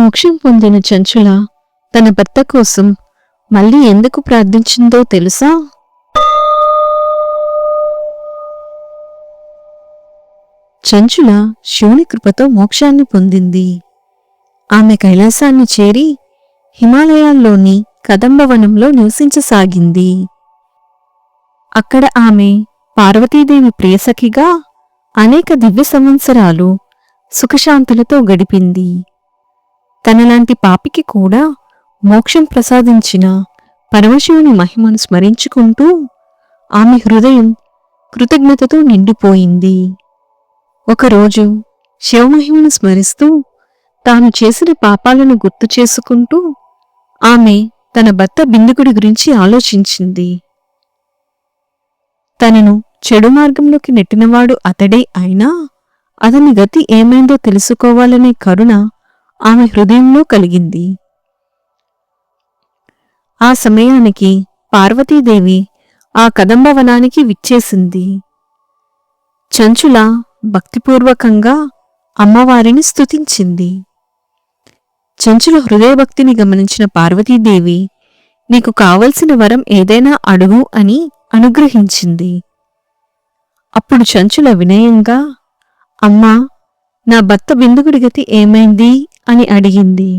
మోక్షం పొందిన చంచుల తన భర్త కోసం మళ్ళీ ఎందుకు ప్రార్థించిందో తెలుసా? చంచుల శివుని కృపతో మోక్షాన్ని పొందింది. ఆమె కైలాసాన్ని చేరి హిమాలయాల్లోని కదంబవనంలో నివసించసాగింది. అక్కడ ఆమె పార్వతీదేవి ప్రియసఖిగా అనేక దివ్య సంవత్సరాలు సుఖశాంతులతో గడిపింది. తనలాంటి పాపికి కూడా మోక్షం ప్రసాదించిన పరమశివుని మహిమను స్మరించుకుంటూ ఆమె హృదయం కృతజ్ఞతతో నిండిపోయింది. ఒకరోజు శివమహిమను స్మరిస్తూ తాను చేసిన పాపాలను గుర్తు చేసుకుంటూ ఆమె తన భర్త బిందుకుడి గురించి ఆలోచించింది. తనను చెడు మార్గంలోకి నెట్టినవాడు అతడే అయినా అతని గతి ఏమైందో తెలుసుకోవాలనే కరుణ ఆమె హృదయంలో కలిగింది. ఆ సమయానికి పార్వతీదేవి ఆ కదంబవనానికి విచ్చేసింది. చంచుల భక్తిపూర్వకంగా అమ్మవారిని స్తుతించింది. చంచుల హృదయభక్తిని గమనించిన పార్వతీదేవి, నీకు కావలసిన వరం ఏదైనా అడుగు అని అనుగ్రహించింది. అప్పుడు చంచుల వినయంగా, అమ్మా, నా భర్త బిందుకుడి గతి ఏమైంది అని అడిగింది.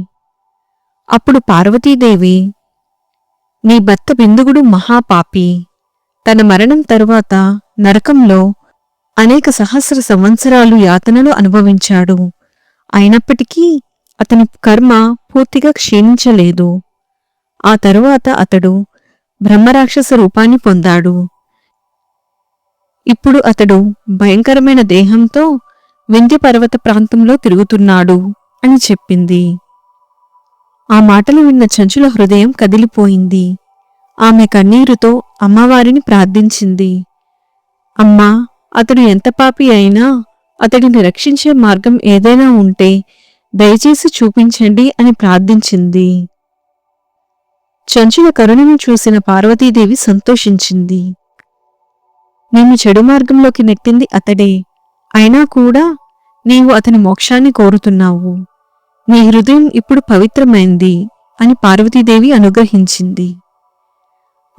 అప్పుడు పార్వతీదేవి, నీ భర్త బిందుగుడు మహాపాపి. తన మరణం తరువాత నరకంలో అనేక సహస్ర సంవత్సరాలు యాతనలు అనుభవించాడు. అయినప్పటికీ అతని కర్మ పూర్తిగా క్షీణించలేదు. ఆ తరువాత అతడు బ్రహ్మరాక్షస రూపాన్ని పొందాడు. ఇప్పుడు అతడు భయంకరమైన దేహంతో వింధ్య పర్వత ప్రాంతంలో తిరుగుతున్నాడు అని చెప్పింది. ఆ మాటలు విన్న చంచుల హృదయం కదిలిపోయింది. ఆమె కన్నీరుతో అమ్మవారిని ప్రార్థించింది. అమ్మా, అతడు ఎంత పాపి అయినా అతడిని రక్షించే మార్గం ఏదైనా ఉంటే దయచేసి చూపించండి అని ప్రార్థించింది. చంచుల కరుణను చూసిన పార్వతీదేవి సంతోషించింది. నిన్ను చెడు మార్గంలోకి నెట్టింది అతడే, అయినా కూడా నీవు అతని మోక్షాన్ని కోరుతున్నావు. నీ హృదయం ఇప్పుడు పవిత్రమైంది అని పార్వతీదేవి అనుగ్రహించింది.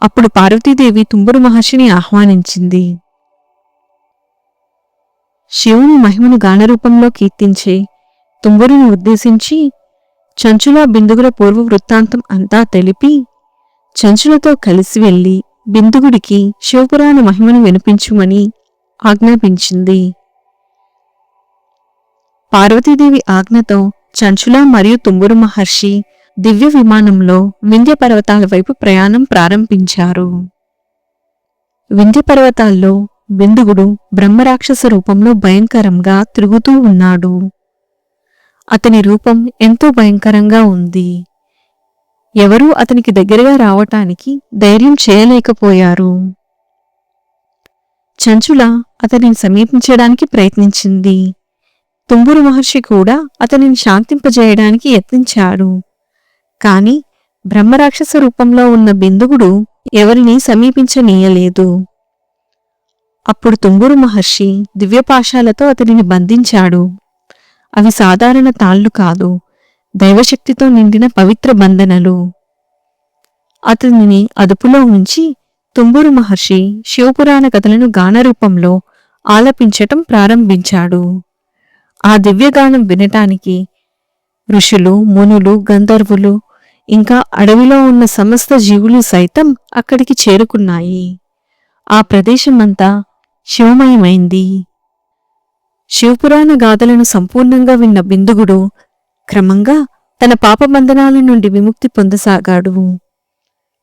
అప్పుడు పార్వతీదేవి తుంబురు మహర్షిని ఆహ్వానించింది. శివుని మహిమను గానరూపంలో కీర్తించే తుంబురుని ఉద్దేశించి చంచుల బిందుగుల పూర్వ వృత్తాంతం అంతా తెలిపి చంచులతో కలిసి వెళ్లి బిందుగుడికి శివపురాణ మహిమను వినిపించుమని ఆజ్ఞాపించింది. పార్వతీదేవి ఆజ్ఞతో చంచుల మరియు తుంబురు మహర్షి దివ్య విమానంలో వింధ్య పర్వతాల వైపు ప్రయాణం ప్రారంభించారు. వింధ్య పర్వతాల్లో బిందుగుడు బ్రహ్మరాక్షస రూపంలో భయంకరంగా తిరుగుతూ ఉన్నాడు. అతని రూపం ఎంతో భయంకరంగా ఉంది. ఎవరూ అతనికి దగ్గరగా రావటానికి ధైర్యం చేయలేకపోయారు. చంచుల అతనిని సమీపించడానికి ప్రయత్నించింది. తుంబురు మహర్షి కూడా అతనిని శాంతింపజేయడానికి యత్నించాడు. కాని బ్రహ్మరాక్షస రూపంలో ఉన్న బిందుగుడు ఎవరినీ సమీపించనీయలేదు. అప్పుడు తుంబురు మహర్షి దివ్యపాశాలతో అతనిని బంధించాడు. అవి సాధారణ తాళ్లు కాదు, దైవశక్తితో నిండిన పవిత్ర బంధనలు. అతనిని అదుపులో ఉంచి తుంబురు మహర్షి శివపురాణ కథలను గానరూపంలో ఆలపించటం ప్రారంభించాడు. ఆ దివ్యగానం వినటానికి ఋషులు, మునులు, గంధర్వులు ఇంకా అడవిలో ఉన్న సమస్త జీవులు సైతం అక్కడికి చేరుకున్నాయి. ఆ ప్రదేశమంతా శివమయమైంది. శివపురాణ గాథలను సంపూర్ణంగా విన్న బిందుగుడు క్రమంగా తన పాపబంధనాల నుండి విముక్తి పొందసాగాడు.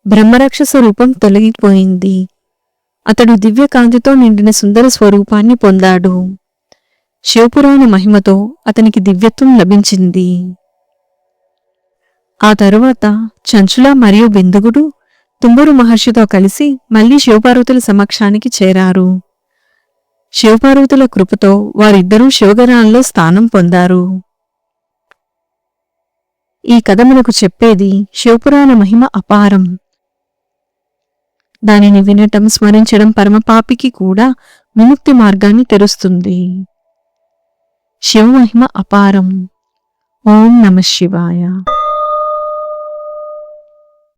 బ్రహ్మరాక్షస రూపం తొలగిపోయింది. అతడు దివ్యకాంతితో నిండిన సుందర స్వరూపాన్ని పొందాడు. శివపురాణ మహిమతో అతనికి దివ్యత్వం లభించింది. ఆ తరువాత చంచుల మరియు బిందుగుడు తుంబురు మహర్షితో కలిసి మళ్లీ శివపార్వతుల సమక్షానికి చేరారు. శివపార్వతుల కృపతో వారిద్దరూ శివగణాల్లో స్థానం పొందారు. ఈ కథ మనకు చెప్పేది శివపురాణ మహిమ అపారం. దానిని వినటం, స్మరించడం పరమపాపికి కూడా విముక్తి మార్గాన్ని తెరుస్తుంది. శివమహిమ అపారం. ఓం నమః శివాయ.